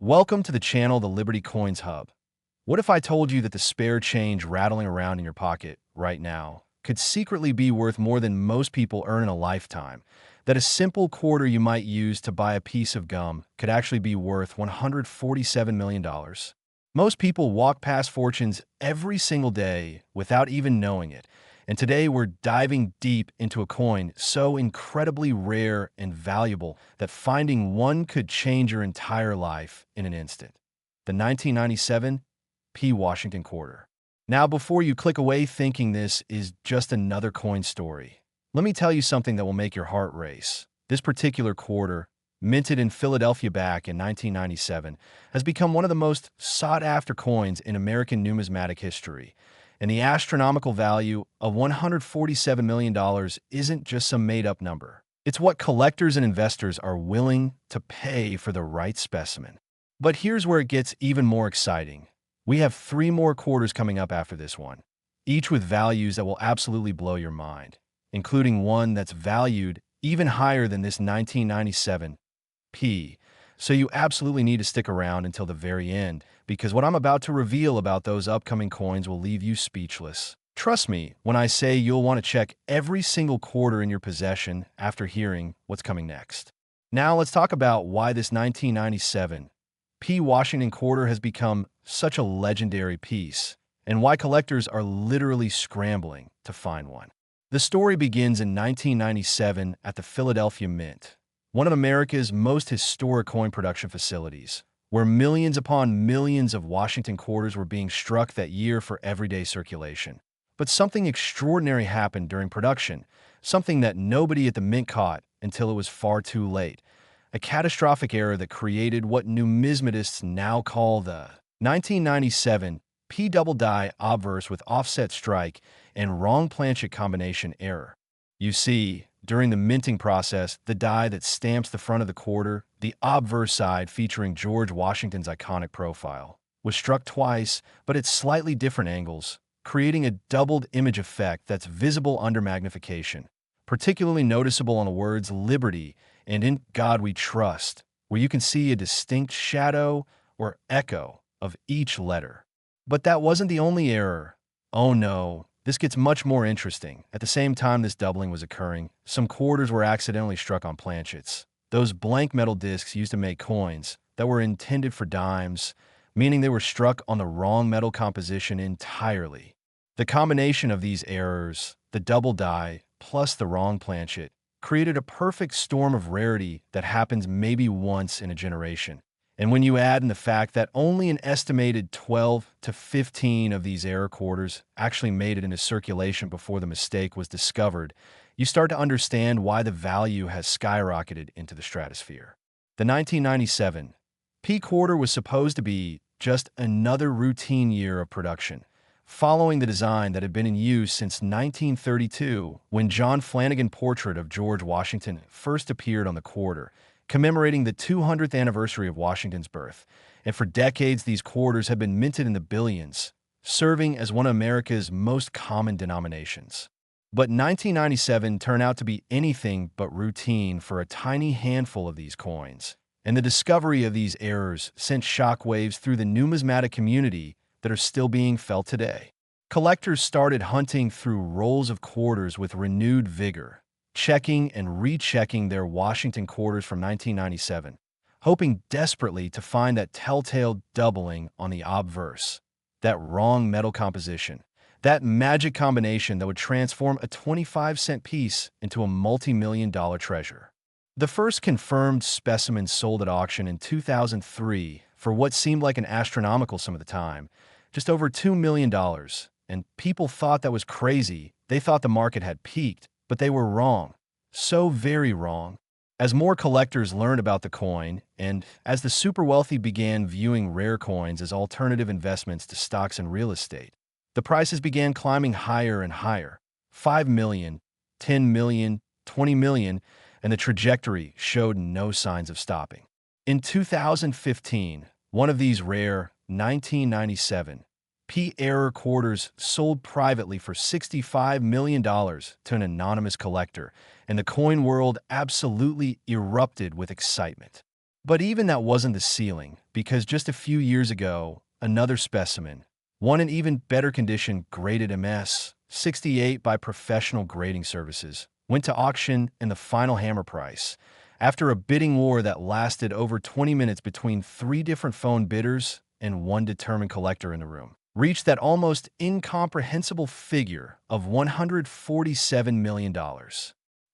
Welcome to the channel, the Liberty Coins Hub. What if I told you that the spare change rattling around in your pocket right now could secretly be worth more than most people earn in a lifetime? That a simple quarter you might use to buy a piece of gum could actually be worth $147 million. Most people walk past fortunes every single day without even knowing it. And today we're diving deep into a coin so incredibly rare and valuable that finding one could change your entire life in an instant. The 1997 P. Washington Quarter. Now, before you click away thinking this is just another coin story, let me tell you something that will make your heart race. This particular quarter, minted in Philadelphia back in 1997, has become one of the most sought-after coins in American numismatic history. And the astronomical value of $147 million isn't just some made-up number. It's what collectors and investors are willing to pay for the right specimen. But here's where it gets even more exciting. We have 3 more quarters coming up after this one, each with values that will absolutely blow your mind, including one that's valued even higher than this 1997 P. So you absolutely need to stick around until the very end, because what I'm about to reveal about those upcoming coins will leave you speechless. Trust me when I say you'll want to check every single quarter in your possession after hearing what's coming next. Now let's talk about why this 1997 P. Washington Quarter has become such a legendary piece, and why collectors are literally scrambling to find one. The story begins in 1997 at the Philadelphia Mint, one of America's most historic coin production facilities, where millions upon millions of Washington quarters were being struck that year for everyday circulation. But something extraordinary happened during production, something that nobody at the Mint caught until it was far too late. A catastrophic error that created what numismatists now call the 1997 P double die obverse with offset strike and wrong Planchet combination error. You see, during the minting process, the die that stamps the front of the quarter, the obverse side featuring George Washington's iconic profile, was struck twice, but at slightly different angles, creating a doubled image effect that's visible under magnification, particularly noticeable on the words Liberty and In God We Trust, where you can see a distinct shadow or echo of each letter. But that wasn't the only error. Oh no. This gets much more interesting. At the same time this doubling was occurring, some quarters were accidentally struck on planchets, those blank metal discs used to make coins that were intended for dimes, meaning they were struck on the wrong metal composition entirely. The combination of these errors, the double die plus the wrong planchet, created a perfect storm of rarity that happens maybe once in a generation. And when you add in the fact that only an estimated 12 to 15 of these error quarters actually made it into circulation before the mistake was discovered, you start to understand why the value has skyrocketed into the stratosphere. The 1997 P quarter was supposed to be just another routine year of production, following the design that had been in use since 1932 when John Flanagan's portrait of George Washington first appeared on the quarter, commemorating the 200th anniversary of Washington's birth, and for decades these quarters have been minted in the billions, serving as one of America's most common denominations. But 1997 turned out to be anything but routine for a tiny handful of these coins, and the discovery of these errors sent shockwaves through the numismatic community that are still being felt today. Collectors started hunting through rolls of quarters with renewed vigor, checking and rechecking their Washington quarters from 1997, hoping desperately to find that telltale doubling on the obverse, that wrong metal composition, that magic combination that would transform a 25-cent piece into a multi-million-dollar treasure. The first confirmed specimen sold at auction in 2003 for what seemed like an astronomical sum at the time, just over $2 million, and people thought that was crazy. They thought the market had peaked. But they were wrong. So very wrong. As more collectors learned about the coin, and as the super wealthy began viewing rare coins as alternative investments to stocks and real estate, the prices began climbing higher and higher. 5 million, 10 million, 20 million, and the trajectory showed no signs of stopping. In 2015, one of these rare 1997 P error quarters sold privately for $65 million to an anonymous collector, and the coin world absolutely erupted with excitement. But even that wasn't the ceiling, because just a few years ago, another specimen, one in even better condition, graded MS-68 by professional grading services, went to auction in the final hammer price. After a bidding war that lasted over 20 minutes between three different phone bidders and one determined collector in the room, reached that almost incomprehensible figure of $147 million.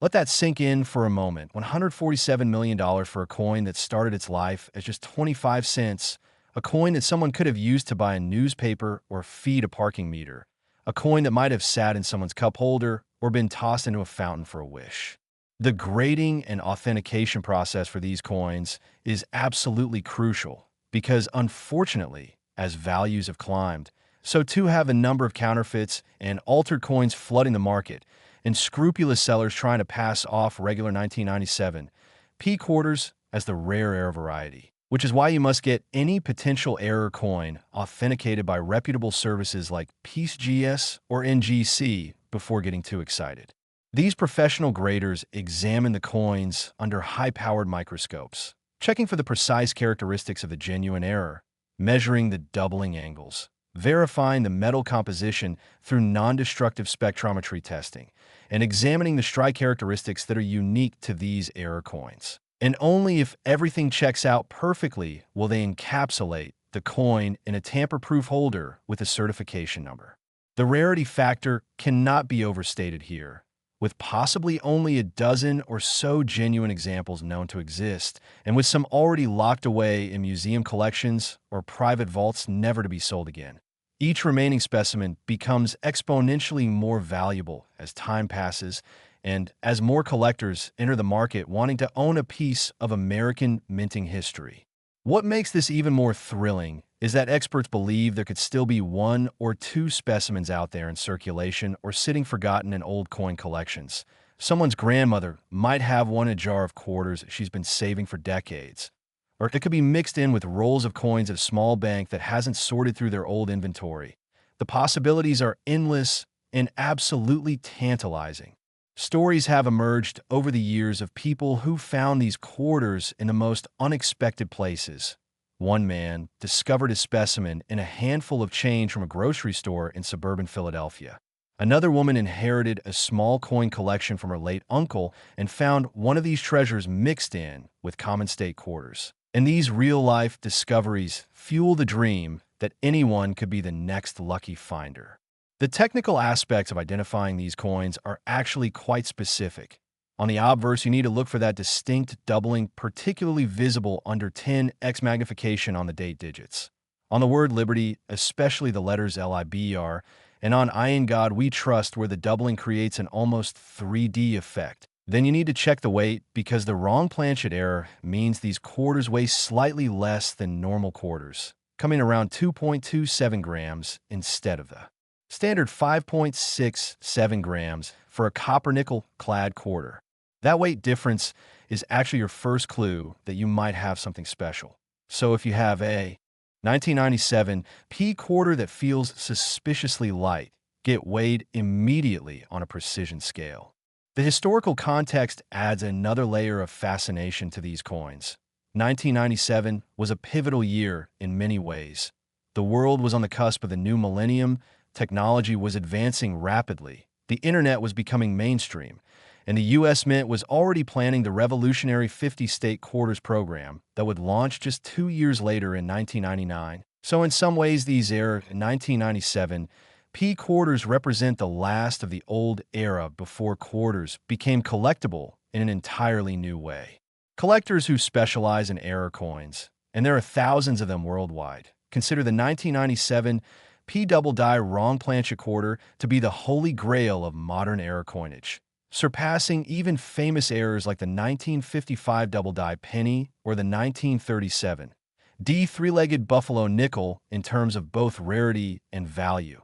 Let that sink in for a moment. $147 million for a coin that started its life as just 25 cents, a coin that someone could have used to buy a newspaper or feed a parking meter, a coin that might have sat in someone's cup holder or been tossed into a fountain for a wish. The grading and authentication process for these coins is absolutely crucial because, unfortunately, as values have climbed, so too have a number of counterfeits and altered coins flooding the market, and scrupulous sellers trying to pass off regular 1997 P quarters as the rare air variety, which is why you must get any potential error coin authenticated by reputable services like PeaceGS or NGC before getting too excited. These professional graders examine the coins under high-powered microscopes, checking for the precise characteristics of the genuine error, measuring the doubling angles, verifying the metal composition through non-destructive spectrometry testing, and examining the strike characteristics that are unique to these error coins. And only if everything checks out perfectly will they encapsulate the coin in a tamper-proof holder with a certification number. The rarity factor cannot be overstated here, with possibly only a dozen or so genuine examples known to exist, and with some already locked away in museum collections or private vaults never to be sold again. Each remaining specimen becomes exponentially more valuable as time passes and as more collectors enter the market wanting to own a piece of American minting history. What makes this even more thrilling is that experts believe there could still be one or two specimens out there in circulation or sitting forgotten in old coin collections. Someone's grandmother might have one in a jar of quarters she's been saving for decades. Or it could be mixed in with rolls of coins at a small bank that hasn't sorted through their old inventory. The possibilities are endless and absolutely tantalizing. Stories have emerged over the years of people who found these quarters in the most unexpected places. One man discovered a specimen in a handful of change from a grocery store in suburban Philadelphia. Another woman inherited a small coin collection from her late uncle and found one of these treasures mixed in with common state quarters. And these real-life discoveries fuel the dream that anyone could be the next lucky finder. The technical aspects of identifying these coins are actually quite specific. On the obverse, you need to look for that distinct doubling particularly visible under 10x magnification on the date digits. On the word Liberty, especially the letters LIBR, and on I in God We Trust where the doubling creates an almost 3D effect. Then you need to check the weight because the wrong Planchet error means these quarters weigh slightly less than normal quarters, coming around 2.27 grams instead of the standard 5.67 grams for a copper-nickel clad quarter. That weight difference is actually your first clue that you might have something special. So if you have a 1997 P quarter that feels suspiciously light, get weighed immediately on a precision scale. The historical context adds another layer of fascination to these coins. 1997 was a pivotal year in many ways. The world was on the cusp of the new millennium. Technology was advancing rapidly, the internet was becoming mainstream, and the U.S. Mint was already planning the revolutionary 50-state quarters program that would launch just 2 years later in 1999. So in some ways, these era 1997 P quarters represent the last of the old era before quarters became collectible in an entirely new way. Collectors who specialize in error coins, and there are thousands of them worldwide, consider the 1997 P double die wrong Planchet quarter to be the holy grail of modern error coinage, surpassing even famous errors like the 1955 double die penny or the 1937 D three-legged buffalo nickel in terms of both rarity and value.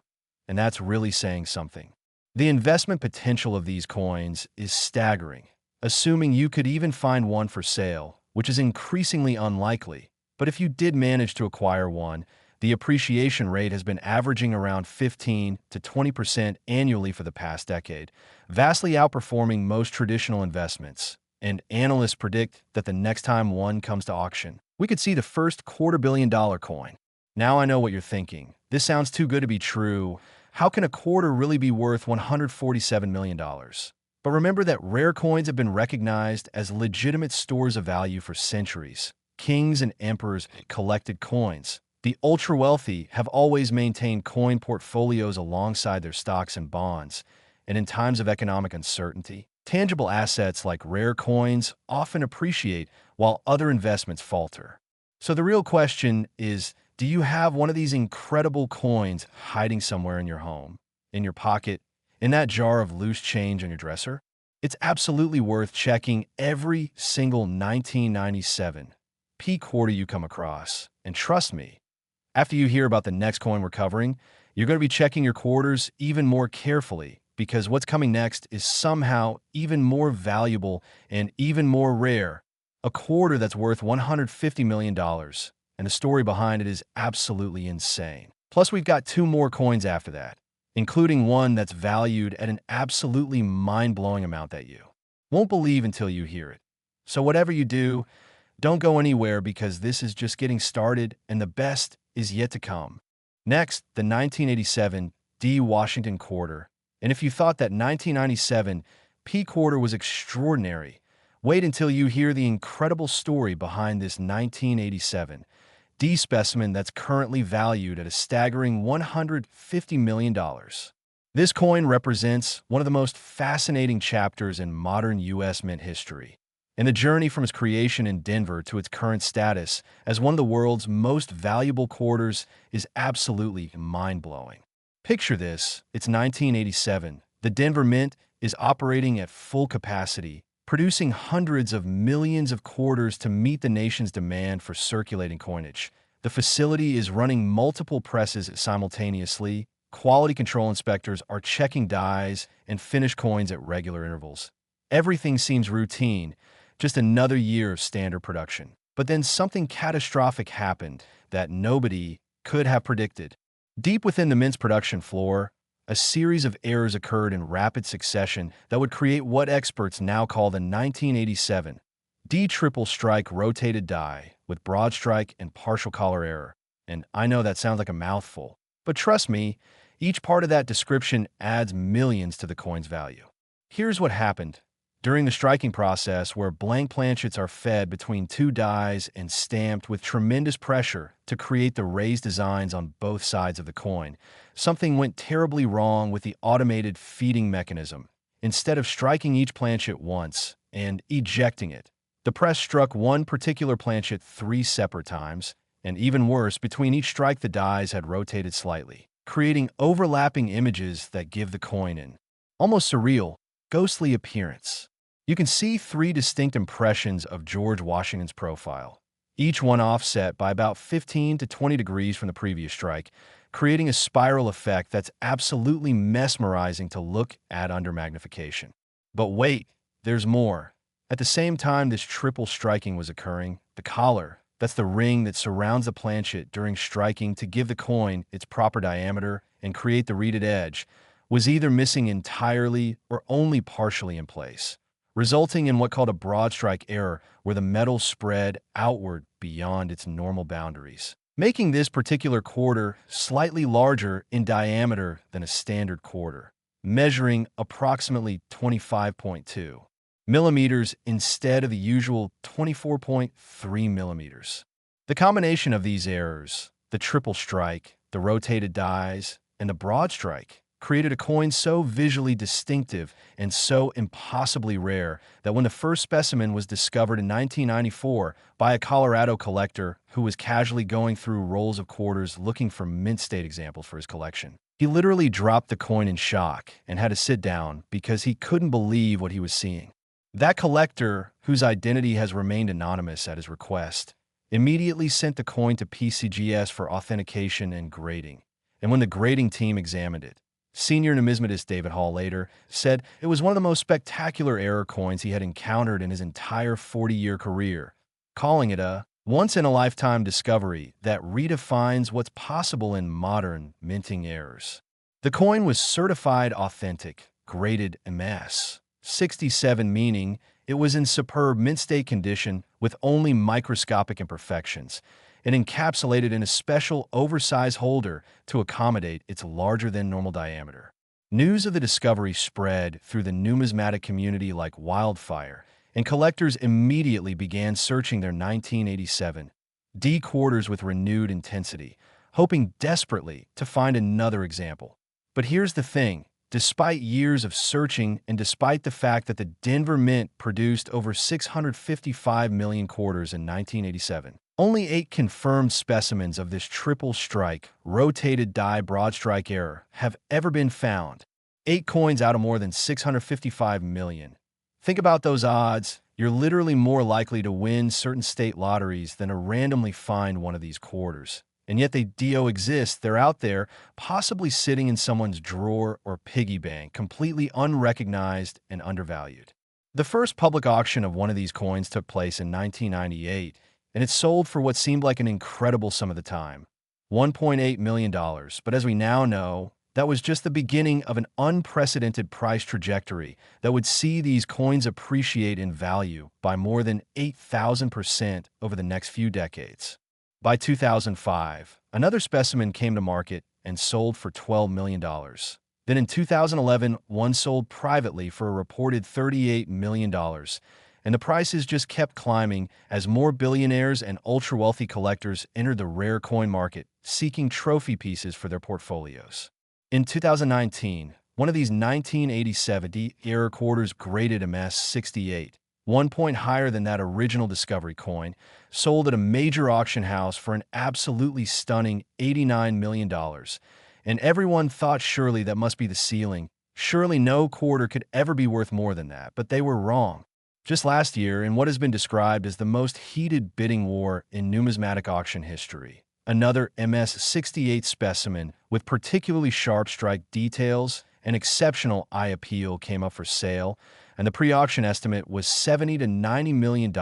And that's really saying something. The investment potential of these coins is staggering, assuming you could even find one for sale, which is increasingly unlikely. But if you did manage to acquire one, the appreciation rate has been averaging around 15 to 20% annually for the past decade, vastly outperforming most traditional investments. and analysts predict that the next time one comes to auction, we could see the first $250 million coin. Now I know what you're thinking. This sounds too good to be true. How can a quarter really be worth $147 million? But remember that rare coins have been recognized as legitimate stores of value for centuries. Kings and emperors collected coins. The ultra-wealthy have always maintained coin portfolios alongside their stocks and bonds. And in times of economic uncertainty, tangible assets like rare coins often appreciate while other investments falter. So the real question is, do you have one of these incredible coins hiding somewhere in your home, in your pocket, in that jar of loose change on your dresser? It's absolutely worth checking every single 1997 P quarter you come across. And trust me, after you hear about the next coin we're covering, you're going to be checking your quarters even more carefully, because what's coming next is somehow even more valuable and even more rare. A quarter that's worth $150 million, and the story behind it is absolutely insane. Plus, we've got two more coins after that, including one that's valued at an absolutely mind-blowing amount that you won't believe until you hear it. So whatever you do, don't go anywhere, because this is just getting started and the best is yet to come. Next, the 1987 D. Washington quarter. And if you thought that 1997 P quarter was extraordinary, wait until you hear the incredible story behind this 1987 D specimen that's currently valued at a staggering $150 million. This coin represents one of the most fascinating chapters in modern U.S. mint history, and the journey from its creation in Denver to its current status as one of the world's most valuable quarters is absolutely mind-blowing. Picture this, it's 1987. The Denver Mint is operating at full capacity, producing hundreds of millions of quarters to meet the nation's demand for circulating coinage. The facility is running multiple presses simultaneously. Quality control inspectors are checking dies and finished coins at regular intervals. Everything seems routine, just another year of standard production. But then something catastrophic happened that nobody could have predicted. Deep within the Mint's production floor, a series of errors occurred in rapid succession that would create what experts now call the 1987 D triple strike rotated die with Broadstrike and partial collar error. And I know that sounds like a mouthful, but trust me, each part of that description adds millions to the coin's value. Here's what happened. During the striking process, where blank planchets are fed between two dies and stamped with tremendous pressure to create the raised designs on both sides of the coin, something went terribly wrong with the automated feeding mechanism. Instead of striking each planchet once and ejecting it, the press struck one particular planchet 3 separate times, and even worse, between each strike the dies had rotated slightly, creating overlapping images that give the coin an almost surreal, ghostly appearance. You can see 3 distinct impressions of George Washington's profile, each one offset by about 15 to 20 degrees from the previous strike, creating a spiral effect that's absolutely mesmerizing to look at under magnification. But wait, there's more. At the same time this triple striking was occurring, the collar, that's the ring that surrounds the planchet during striking to give the coin its proper diameter and create the reeded edge, was either missing entirely or only partially in place, resulting in what's called a Broadstrike error, where the metal spread outward beyond its normal boundaries, making this particular quarter slightly larger in diameter than a standard quarter, measuring approximately 25.2 millimeters instead of the usual 24.3 millimeters. The combination of these errors, the triple strike, the rotated dies, and the broad strike, created a coin so visually distinctive and so impossibly rare that when the first specimen was discovered in 1994 by a Colorado collector who was casually going through rolls of quarters looking for mint state examples for his collection, he literally dropped the coin in shock and had to sit down because he couldn't believe what he was seeing. That collector, whose identity has remained anonymous at his request, immediately sent the coin to PCGS for authentication and grading. And when the grading team examined it, senior numismatist David Hall later said it was one of the most spectacular error coins he had encountered in his entire 40-year career, calling it a once-in-a-lifetime discovery that redefines what's possible in modern minting errors. The coin was certified authentic, graded MS 67, meaning It was in superb mint-state condition with only microscopic imperfections, and encapsulated in a special oversized holder to accommodate its larger-than-normal diameter. News of the discovery spread through the numismatic community like wildfire, and collectors immediately began searching their 1987 D quarters with renewed intensity, hoping desperately to find another example. But here's the thing. Despite years of searching and despite the fact that the Denver Mint produced over 655 million quarters in 1987, only 8 confirmed specimens of this triple strike, rotated die Broadstrike error have ever been found. 8 coins out of more than 655 million. Think about those odds. You're literally more likely to win certain state lotteries than to randomly find one of these quarters. And yet they do exist. They're out there, possibly sitting in someone's drawer or piggy bank, completely unrecognized and undervalued. The first public auction of one of these coins took place in 1998, and it sold for what seemed like an incredible sum at the time, $1.8 million. But as we now know, that was just the beginning of an unprecedented price trajectory that would see these coins appreciate in value by more than 8,000% over the next few decades. By 2005, another specimen came to market and sold for $12 million. Then in 2011, one sold privately for a reported $38 million, and the prices just kept climbing as more billionaires and ultra-wealthy collectors entered the rare coin market, seeking trophy pieces for their portfolios. In 2019, one of these 1987 D-era quarters graded MS-68, 1 point higher than that original discovery coin, sold at a major auction house for an absolutely stunning $89 million. And everyone thought surely that must be the ceiling. Surely no quarter could ever be worth more than that, but they were wrong. Just last year, in what has been described as the most heated bidding war in numismatic auction history, another MS-68 specimen with particularly sharp strike details and exceptional eye appeal came up for sale, and the pre-auction estimate was $70 to $90 million.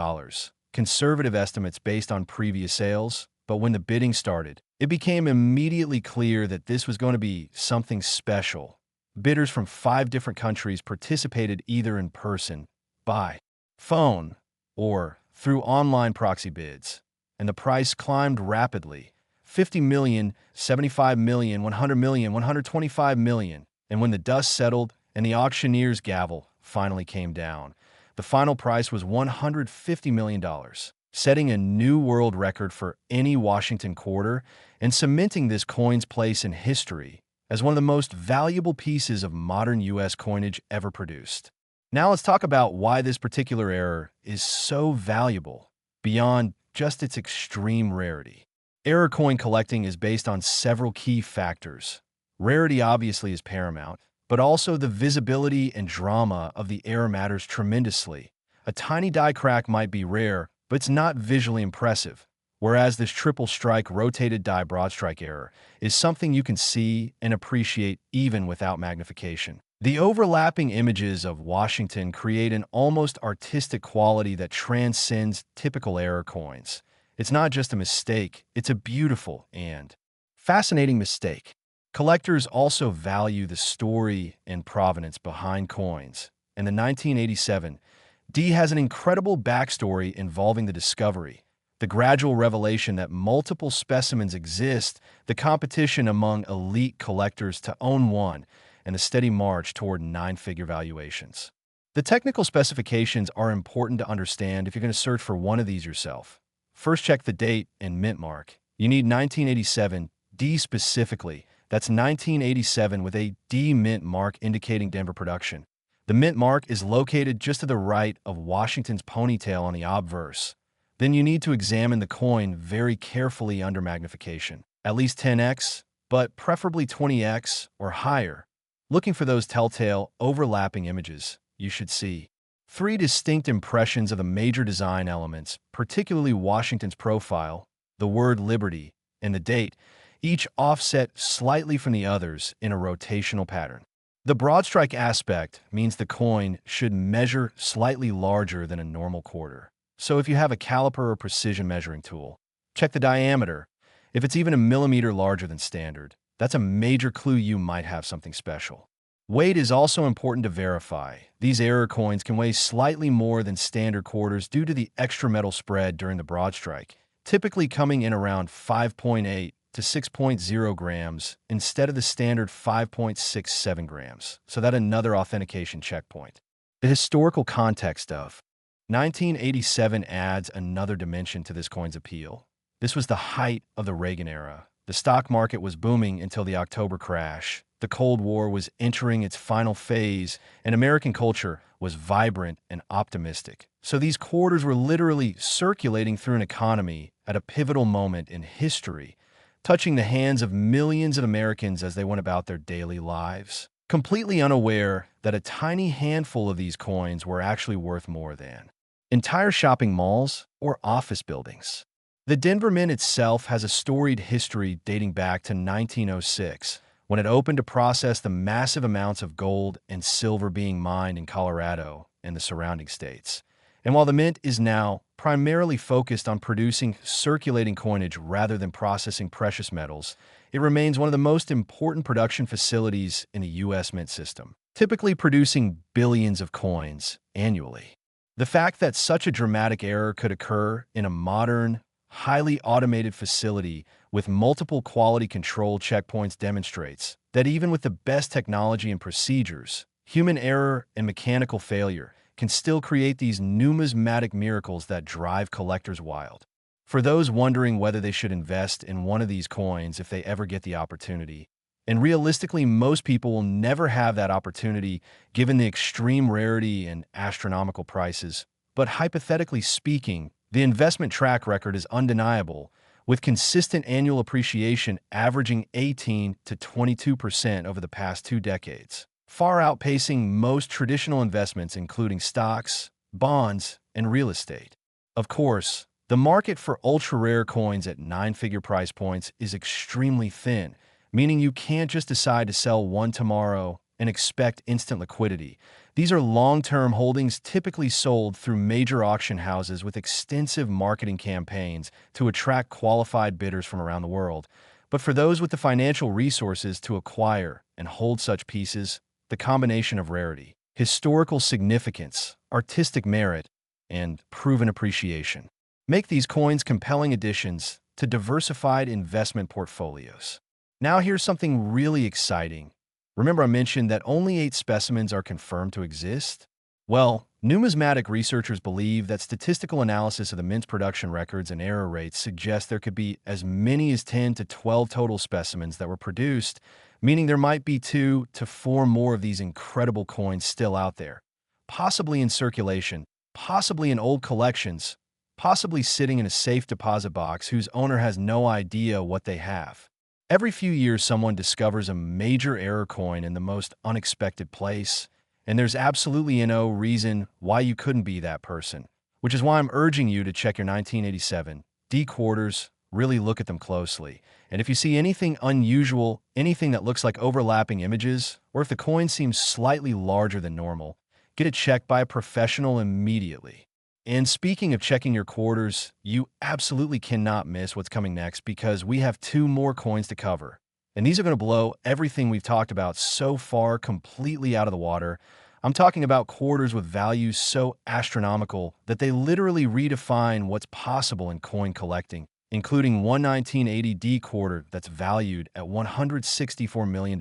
Conservative estimates based on previous sales, but when the bidding started, it became immediately clear that this was going to be something special. Bidders from 5 different countries participated either in person, by phone, or through online proxy bids, and the price climbed rapidly. 50 million, 75 million, 100 million, 125 million. And when the dust settled and the auctioneer's gavel finally came down, the final price was $150 million, setting a new world record for any Washington quarter and cementing this coin's place in history as one of the most valuable pieces of modern U.S. coinage ever produced. Now let's talk about why this particular error is so valuable beyond just its extreme rarity. Error coin collecting is based on several key factors. Rarity obviously is paramount, but also the visibility and drama of the error matters tremendously. A tiny die crack might be rare, but it's not visually impressive, whereas this triple strike rotated die Broadstrike error is something you can see and appreciate even without magnification. The overlapping images of Washington create an almost artistic quality that transcends typical error coins. It's not just a mistake, it's a beautiful and fascinating mistake. Collectors also value the story and provenance behind coins, and the 1987 D has an incredible backstory involving the discovery, the gradual revelation that multiple specimens exist, the competition among elite collectors to own one, and the steady march toward 9-figure valuations. The technical specifications are important to understand if you're going to search for one of these yourself. First, check the date and mint mark. You need 1987 D specifically. That's 1987 with a D mint mark indicating Denver production. The mint mark is located just to the right of Washington's ponytail on the obverse. Then you need to examine the coin very carefully under magnification, at least 10x, but preferably 20x or higher. Looking for those telltale overlapping images, you should see 3 distinct impressions of the major design elements, particularly Washington's profile, the word Liberty, and the date, each offset slightly from the others in a rotational pattern. The Broadstrike aspect means the coin should measure slightly larger than a normal quarter. So if you have a caliper or precision measuring tool, check the diameter. If it's even a millimeter larger than standard, that's a major clue you might have something special. Weight is also important to verify. These error coins can weigh slightly more than standard quarters due to the extra metal spread during the Broadstrike, typically coming in around 5.8 to 6.0 grams instead of the standard 5.67 grams. So that's another authentication checkpoint. The historical context of 1987 adds another dimension to this coin's appeal. This was the height of the Reagan era. The stock market was booming until the October crash. The Cold War was entering its final phase, and American culture was vibrant and optimistic. So these quarters were literally circulating through an economy at a pivotal moment in history, touching the hands of millions of Americans as they went about their daily lives, completely unaware that a tiny handful of these coins were actually worth more than entire shopping malls or office buildings. The Denver Mint itself has a storied history dating back to 1906, when it opened to process the massive amounts of gold and silver being mined in Colorado and the surrounding states. And while the Mint is now primarily focused on producing circulating coinage rather than processing precious metals, it remains one of the most important production facilities in the U.S. Mint system, typically producing billions of coins annually. The fact that such a dramatic error could occur in a modern, highly automated facility with multiple quality control checkpoints demonstrates that even with the best technology and procedures, human error and mechanical failure can still create these numismatic miracles that drive collectors wild. For those wondering whether they should invest in one of these coins if they ever get the opportunity, and realistically, most people will never have that opportunity given the extreme rarity and astronomical prices, but hypothetically speaking, the investment track record is undeniable, with consistent annual appreciation averaging 18 to 22% over the past 2 decades, far outpacing most traditional investments including stocks, bonds, and real estate. Of course, the market for ultra-rare coins at 9-figure price points is extremely thin, meaning you can't just decide to sell one tomorrow and expect instant liquidity. These are long-term holdings typically sold through major auction houses with extensive marketing campaigns to attract qualified bidders from around the world. But for those with the financial resources to acquire and hold such pieces, the combination of rarity, historical significance, artistic merit, and proven appreciation make these coins compelling additions to diversified investment portfolios. Now here's something really exciting. Remember I mentioned that only 8 specimens are confirmed to exist? Well, numismatic researchers believe that statistical analysis of the Mint's production records and error rates suggests there could be as many as 10 to 12 total specimens that were produced, meaning there might be 2 to 4 more of these incredible coins still out there, possibly in circulation, possibly in old collections, possibly sitting in a safe deposit box whose owner has no idea what they have. Every few years, someone discovers a major error coin in the most unexpected place, and there's absolutely no reason why you couldn't be that person, which is why I'm urging you to check your 1987 D quarters, really look at them closely. And if you see anything unusual, anything that looks like overlapping images, or if the coin seems slightly larger than normal, get it checked by a professional immediately. And speaking of checking your quarters, you absolutely cannot miss what's coming next because we have 2 more coins to cover. And these are going to blow everything we've talked about so far completely out of the water. I'm talking about quarters with values so astronomical that they literally redefine what's possible in coin collecting, including one 1980 D quarter that's valued at $164 million.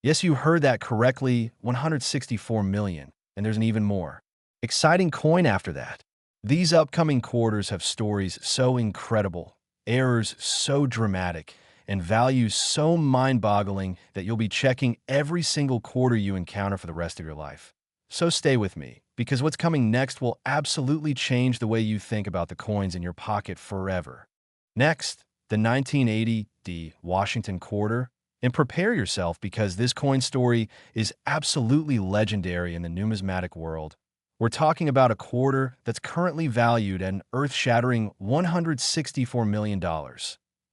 Yes, you heard that correctly, $164 million, and there's an even more exciting coin after that. These upcoming quarters have stories so incredible, errors so dramatic, and values so mind-boggling that you'll be checking every single quarter you encounter for the rest of your life. So stay with me, because what's coming next will absolutely change the way you think about the coins in your pocket forever. Next, the 1980 D Washington quarter. And prepare yourself because this coin story is absolutely legendary in the numismatic world. We're talking about a quarter that's currently valued at an earth-shattering $164 million,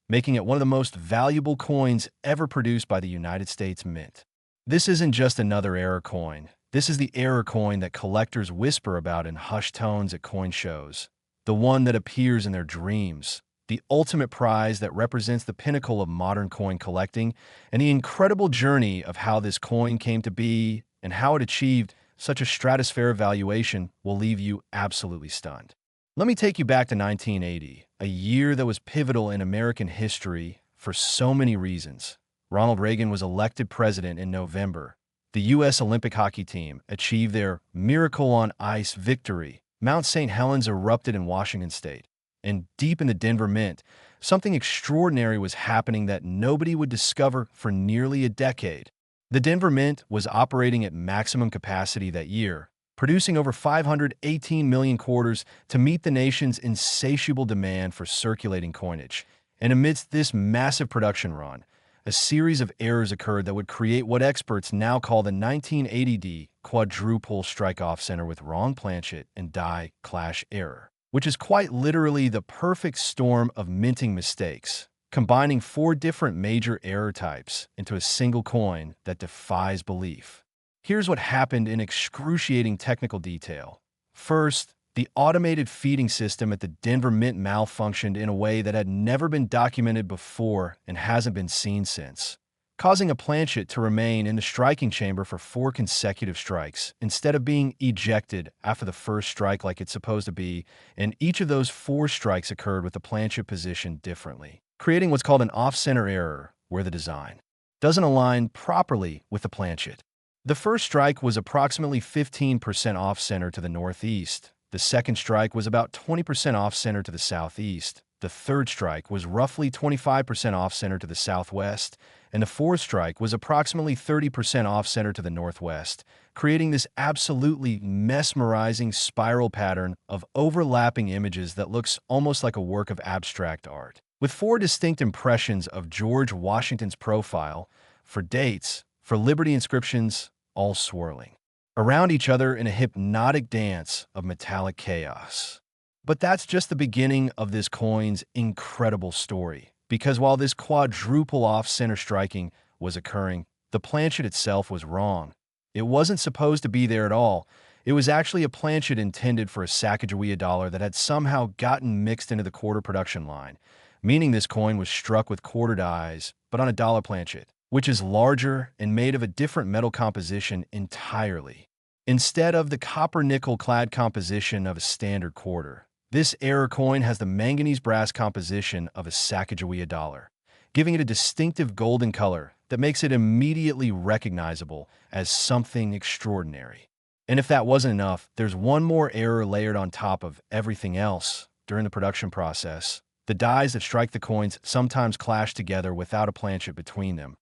making it one of the most valuable coins ever produced by the United States Mint. This isn't just another error coin. This is the error coin that collectors whisper about in hushed tones at coin shows, the one that appears in their dreams, the ultimate prize that represents the pinnacle of modern coin collecting, and the incredible journey of how this coin came to be and how it achieved such a stratospheric valuation will leave you absolutely stunned. Let me take you back to 1980, a year that was pivotal in American history for so many reasons. Ronald Reagan was elected president in November. The U.S. Olympic hockey team achieved their Miracle on Ice victory. Mount St. Helens erupted in Washington state. And deep in the Denver Mint, something extraordinary was happening that nobody would discover for nearly a decade. The Denver Mint was operating at maximum capacity that year, producing over 518 million quarters to meet the nation's insatiable demand for circulating coinage. And amidst this massive production run, a series of errors occurred that would create what experts now call the 1980D Quadruple strike-off center with wrong planchet and die clash error, which is quite literally the perfect storm of minting mistakes, combining 4 different major error types into a single coin that defies belief. Here's what happened in excruciating technical detail. First, the automated feeding system at the Denver Mint malfunctioned in a way that had never been documented before and hasn't been seen since, causing a planchet to remain in the striking chamber for 4 consecutive strikes instead of being ejected after the first strike like it's supposed to be, and each of those 4 strikes occurred with the planchet positioned differently, creating what's called an off-center error where the design doesn't align properly with the planchet. The first strike was approximately 15% off-center to the northeast. The second strike was about 20% off-center to the southeast. The third strike was roughly 25% off-center to the southwest. And the fourth strike was approximately 30% off-center to the northwest, creating this absolutely mesmerizing spiral pattern of overlapping images that looks almost like a work of abstract art. With 4 distinct impressions of George Washington's profile, for dates, for Liberty inscriptions, all swirling around each other in a hypnotic dance of metallic chaos. But that's just the beginning of this coin's incredible story, because while this quadruple off-center striking was occurring, the planchet itself was wrong. It wasn't supposed to be there at all. It was actually a planchet intended for a Sacagawea dollar that had somehow gotten mixed into the quarter production line, meaning this coin was struck with quarter dies, but on a dollar planchet, which is larger and made of a different metal composition entirely. Instead of the copper-nickel clad composition of a standard quarter, this error coin has the manganese brass composition of a Sacagawea dollar, giving it a distinctive golden color that makes it immediately recognizable as something extraordinary. And if that wasn't enough, there's one more error layered on top of everything else during the production process. The dies that strike the coins sometimes clash together without a planchet between them,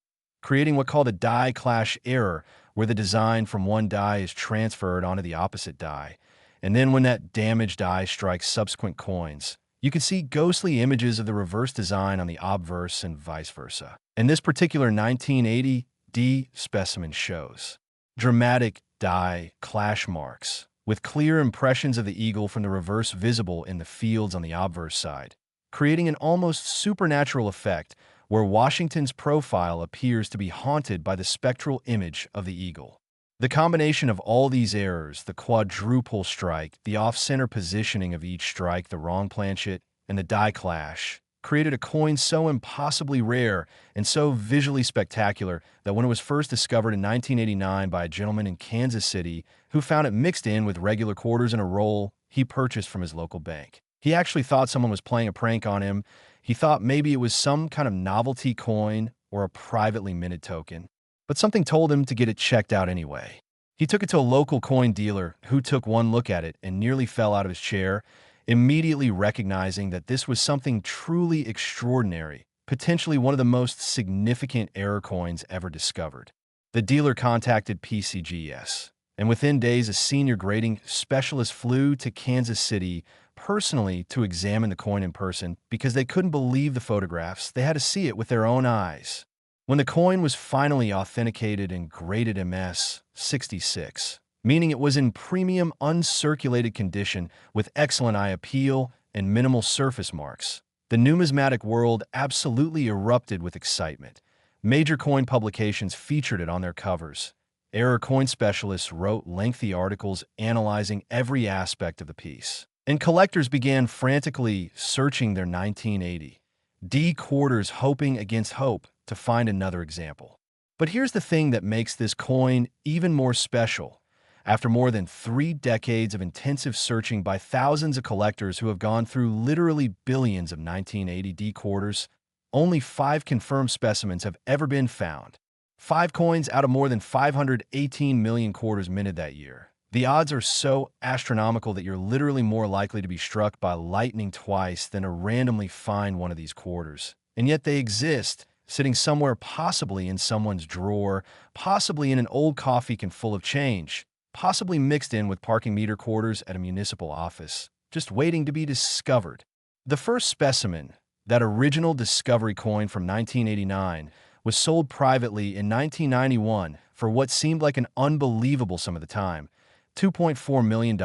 creating what's called a die clash error, where the design from one die is transferred onto the opposite die. And then when that damaged die strikes subsequent coins, you can see ghostly images of the reverse design on the obverse and vice versa. And this particular 1980D specimen shows dramatic die clash marks, with clear impressions of the eagle from the reverse visible in the fields on the obverse side, creating an almost supernatural effect where Washington's profile appears to be haunted by the spectral image of the eagle. The combination of all these errors, the quadruple strike, the off-center positioning of each strike, the wrong planchet, and the die clash, created a coin so impossibly rare and so visually spectacular that when it was first discovered in 1989 by a gentleman in Kansas City who found it mixed in with regular quarters in a roll he purchased from his local bank. He actually thought someone was playing a prank on him. He thought maybe it was some kind of novelty coin or a privately minted token, but something told him to get it checked out anyway. He took it to a local coin dealer who took one look at it and nearly fell out of his chair, immediately recognizing that this was something truly extraordinary, potentially one of the most significant error coins ever discovered. The dealer contacted PCGS, and within days a senior grading specialist flew to Kansas City personally to examine the coin in person because they couldn't believe the photographs. They had to see it with their own eyes. When the coin was finally authenticated and graded MS-66, meaning it was in premium uncirculated condition with excellent eye appeal and minimal surface marks, the numismatic world absolutely erupted with excitement. Major coin publications featured it on their covers. Error coin specialists wrote lengthy articles analyzing every aspect of the piece. and collectors began frantically searching their 1980 D quarters, hoping against hope to find another example. But here's the thing that makes this coin even more special. After more than 3 decades of intensive searching by thousands of collectors who have gone through literally billions of 1980 D quarters, only 5 confirmed specimens have ever been found. 5 coins out of more than 518 million quarters minted that year. The odds are so astronomical that you're literally more likely to be struck by lightning twice than to randomly find one of these quarters. And yet they exist, sitting somewhere, possibly in someone's drawer, possibly in an old coffee can full of change, possibly mixed in with parking meter quarters at a municipal office, just waiting to be discovered. The first specimen, that original discovery coin from 1989, was sold privately in 1991 for what seemed like an unbelievable sum at the time, $2.4 million,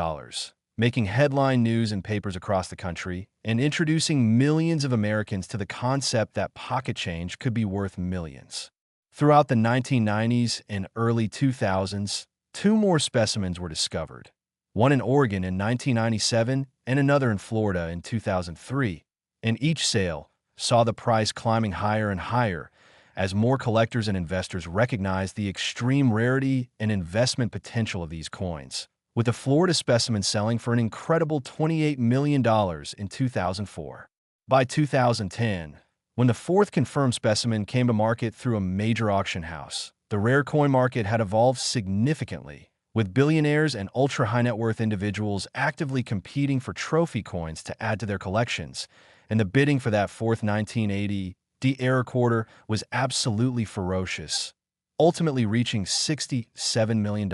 making headline news in papers across the country and introducing millions of Americans to the concept that pocket change could be worth millions. Throughout the 1990s and early 2000s, 2 more specimens were discovered, one in Oregon in 1997 and another in Florida in 2003, and each sale saw the price climbing higher and higher as more collectors and investors recognized the extreme rarity and investment potential of these coins, with the Florida specimen selling for an incredible $28 million in 2004. By 2010, when the 4th confirmed specimen came to market through a major auction house, the rare coin market had evolved significantly, with billionaires and ultra-high net worth individuals actively competing for trophy coins to add to their collections, and the bidding for that 4th 1980 D error quarter was absolutely ferocious, ultimately reaching $67 million,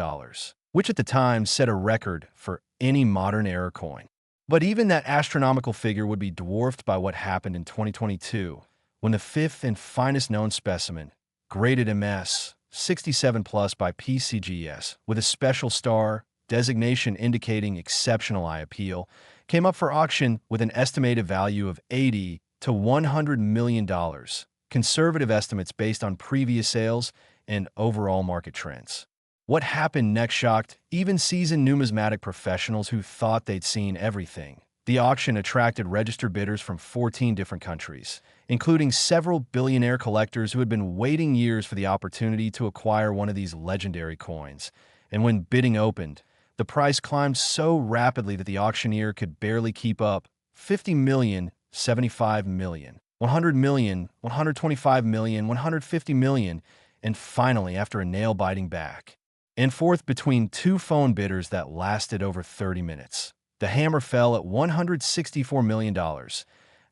which at the time set a record for any modern error coin. But even that astronomical figure would be dwarfed by what happened in 2022, when the 5th and finest known specimen, graded MS 67 plus by PCGS with a special star designation indicating exceptional eye appeal, came up for auction with an estimated value of $80 to $100 million, conservative estimates based on previous sales and overall market trends. What happened next shocked even seasoned numismatic professionals who thought they'd seen everything. The auction attracted registered bidders from 14 different countries, including several billionaire collectors who had been waiting years for the opportunity to acquire one of these legendary coins. And when bidding opened, the price climbed so rapidly that the auctioneer could barely keep up. 50 million, 75 million, 100 million, 125 million, 150 million, and finally, after a nail-biting back and forth between 2 phone bidders that lasted over 30 minutes, the hammer fell at $164 million,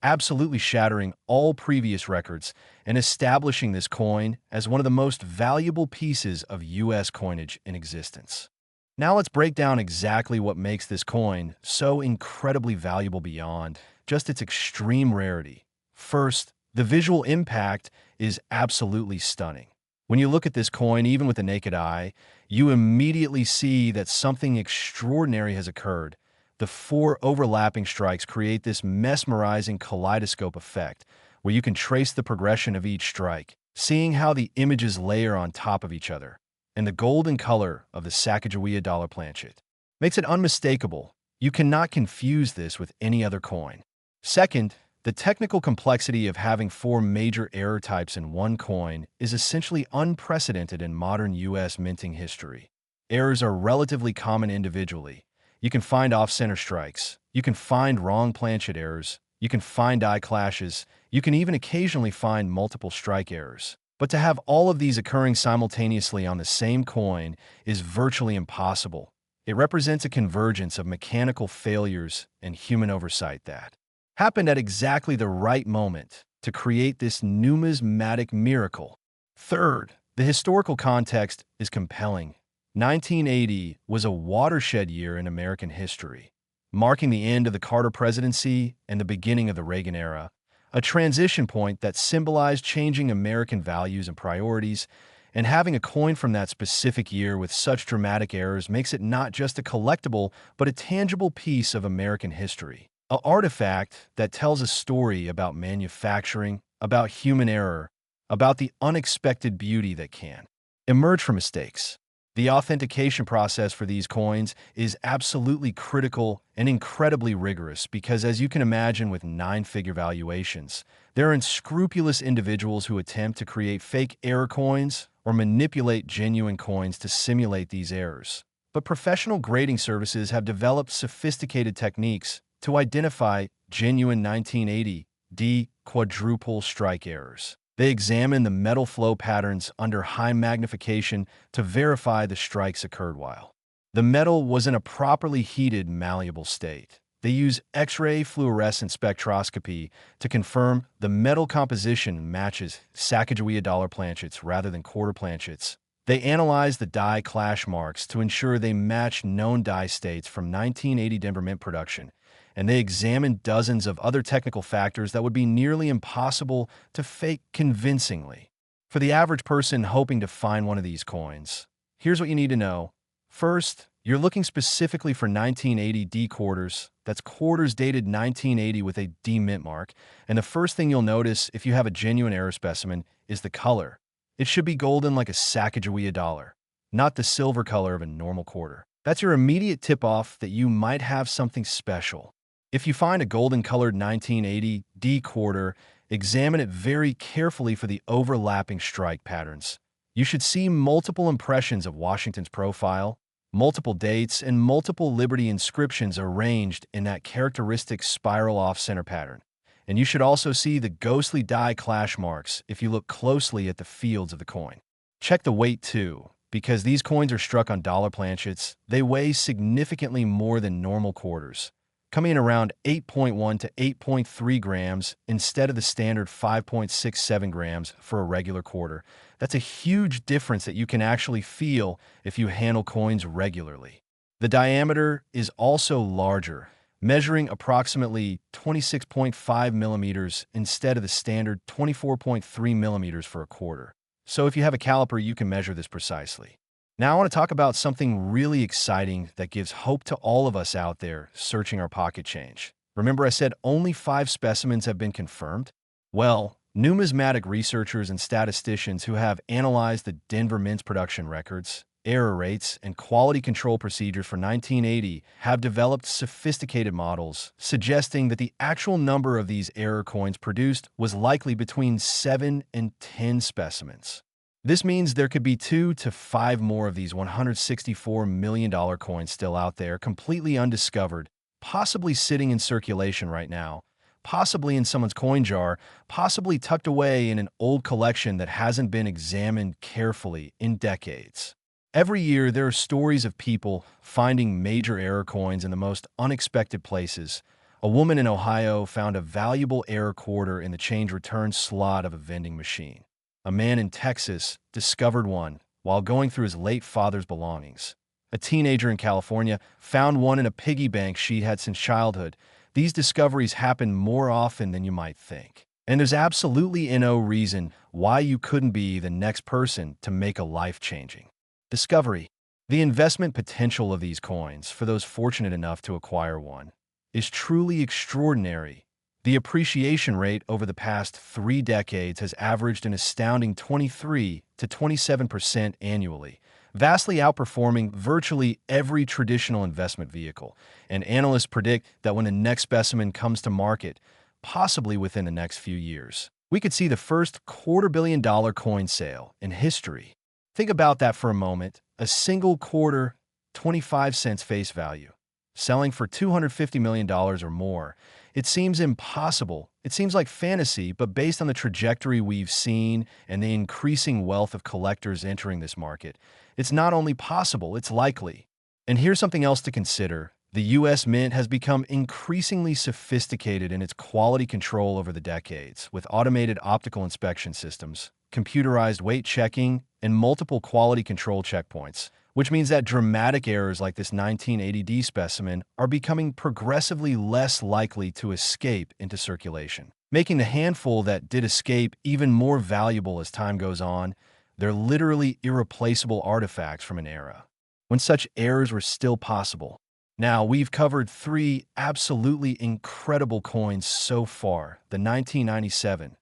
absolutely shattering all previous records and establishing this coin as one of the most valuable pieces of U.S. coinage in existence. Now let's break down exactly what makes this coin so incredibly valuable beyond just its extreme rarity. First, the visual impact is absolutely stunning. When you look at this coin, even with the naked eye, you immediately see that something extraordinary has occurred. The 4 overlapping strikes create this mesmerizing kaleidoscope effect, where you can trace the progression of each strike, seeing how the images layer on top of each other. And the golden color of the Sacagawea dollar planchet makes it unmistakable. You cannot confuse this with any other coin. Second, the technical complexity of having 4 major error types in one coin is essentially unprecedented in modern U.S. minting history. Errors are relatively common individually. You can find off-center strikes. You can find wrong planchet errors. You can find die clashes. You can even occasionally find multiple strike errors. But to have all of these occurring simultaneously on the same coin is virtually impossible. It represents a convergence of mechanical failures and human oversight that happened at exactly the right moment to create this numismatic miracle. Third, the historical context is compelling. 1980 was a watershed year in American history, marking the end of the Carter presidency and the beginning of the Reagan era, a transition point that symbolized changing American values and priorities. And having a coin from that specific year with such dramatic errors makes it not just a collectible, but a tangible piece of American history. An artifact that tells a story about manufacturing, about human error, about the unexpected beauty that can emerge from mistakes. The authentication process for these coins is absolutely critical and incredibly rigorous because, as you can imagine with nine-figure valuations, there are unscrupulous individuals who attempt to create fake error coins or manipulate genuine coins to simulate these errors. But professional grading services have developed sophisticated techniques to identify genuine 1980D quadruple strike errors. They examine the metal flow patterns under high magnification to verify the strikes occurred while the metal was in a properly heated, malleable state. They use X-ray fluorescent spectroscopy to confirm the metal composition matches Sacagawea dollar planchets rather than quarter planchets. They analyze the die clash marks to ensure they match known die states from 1980 Denver Mint production, and they examine dozens of other technical factors that would be nearly impossible to fake convincingly. For the average person hoping to find one of these coins, here's what you need to know. First, you're looking specifically for 1980 D quarters. That's quarters dated 1980 with a D mint mark. And the first thing you'll notice if you have a genuine error specimen is the color. It should be golden like a Sacagawea dollar, not the silver color of a normal quarter. That's your immediate tip-off that you might have something special. If you find a golden-colored 1980 D quarter, examine it very carefully for the overlapping strike patterns. You should see multiple impressions of Washington's profile, multiple dates, and multiple Liberty inscriptions arranged in that characteristic spiral off-center pattern. And you should also see the ghostly die clash marks if you look closely at the fields of the coin. Check the weight too, because these coins are struck on dollar planchets. They weigh significantly more than normal quarters, coming in around 8.1 to 8.3 grams instead of the standard 5.67 grams for a regular quarter. That's a huge difference that you can actually feel if you handle coins regularly. The diameter is also larger, measuring approximately 26.5 millimeters instead of the standard 24.3 millimeters for a quarter. So if you have a caliper, you can measure this precisely. Now I want to talk about something really exciting that gives hope to all of us out there searching our pocket change. Remember I said only 5 specimens have been confirmed? Well, numismatic researchers and statisticians who have analyzed the Denver Mint's production records, error rates, and quality control procedures for 1980 have developed sophisticated models suggesting that the actual number of these error coins produced was likely between 7 and 10 specimens. This means there could be 2 to 5 more of these $164 million coins still out there, completely undiscovered, possibly sitting in circulation right now, possibly in someone's coin jar, possibly tucked away in an old collection that hasn't been examined carefully in decades. Every year, there are stories of people finding major error coins in the most unexpected places. A woman in Ohio found a valuable error quarter in the change return slot of a vending machine. A man in Texas discovered one while going through his late father's belongings. A teenager in California found one in a piggy bank she had since childhood. These discoveries happen more often than you might think. And there's absolutely no reason why you couldn't be the next person to make a life-changing discovery. The investment potential of these coins, for those fortunate enough to acquire one, is truly extraordinary. The appreciation rate over the past 3 decades has averaged an astounding 23 to 27% annually, vastly outperforming virtually every traditional investment vehicle. And analysts predict that when the next specimen comes to market, possibly within the next few years, we could see the first $250 million coin sale in history. Think about that for a moment. A single quarter, 25 cents face value, selling for $250 million or more. It seems impossible. It seems like fantasy, but based on the trajectory we've seen and the increasing wealth of collectors entering this market, it's not only possible, it's likely. And here's something else to consider. The U.S. Mint has become increasingly sophisticated in its quality control over the decades, with automated optical inspection systems, computerized weight checking, and multiple quality control checkpoints, which means that dramatic errors like this 1980D specimen are becoming progressively less likely to escape into circulation, making the handful that did escape even more valuable as time goes on. They're literally irreplaceable artifacts from an era when such errors were still possible. Now, we've covered 3 absolutely incredible coins so far: the 1997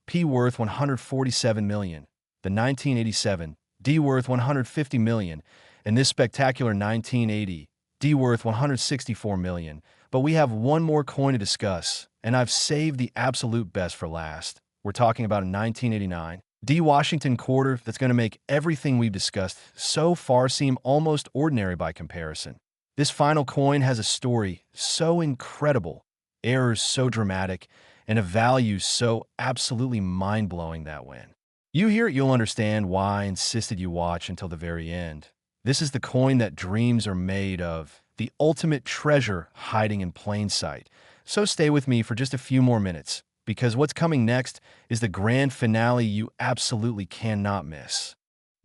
P worth $147 million, the 1987 D worth $150 million, and this spectacular 1980 D worth $164 million. But we have one more coin to discuss, and I've saved the absolute best for last. We're talking about a 1989 D Washington quarter that's going to make everything we've discussed so far seem almost ordinary by comparison. This final coin has a story so incredible, errors so dramatic, and a value so absolutely mind-blowing that when you hear it, you'll understand why I insisted you watch until the very end. This is the coin that dreams are made of, the ultimate treasure hiding in plain sight. So stay with me for just a few more minutes, because what's coming next is the grand finale you absolutely cannot miss.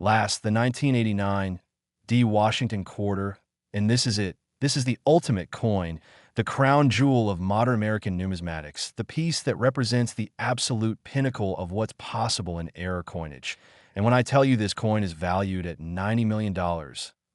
Last, the 1989 D Washington quarter, and this is it. This is the ultimate coin, the crown jewel of modern American numismatics, the piece that represents the absolute pinnacle of what's possible in error coinage. And when I tell you this coin is valued at $90 million,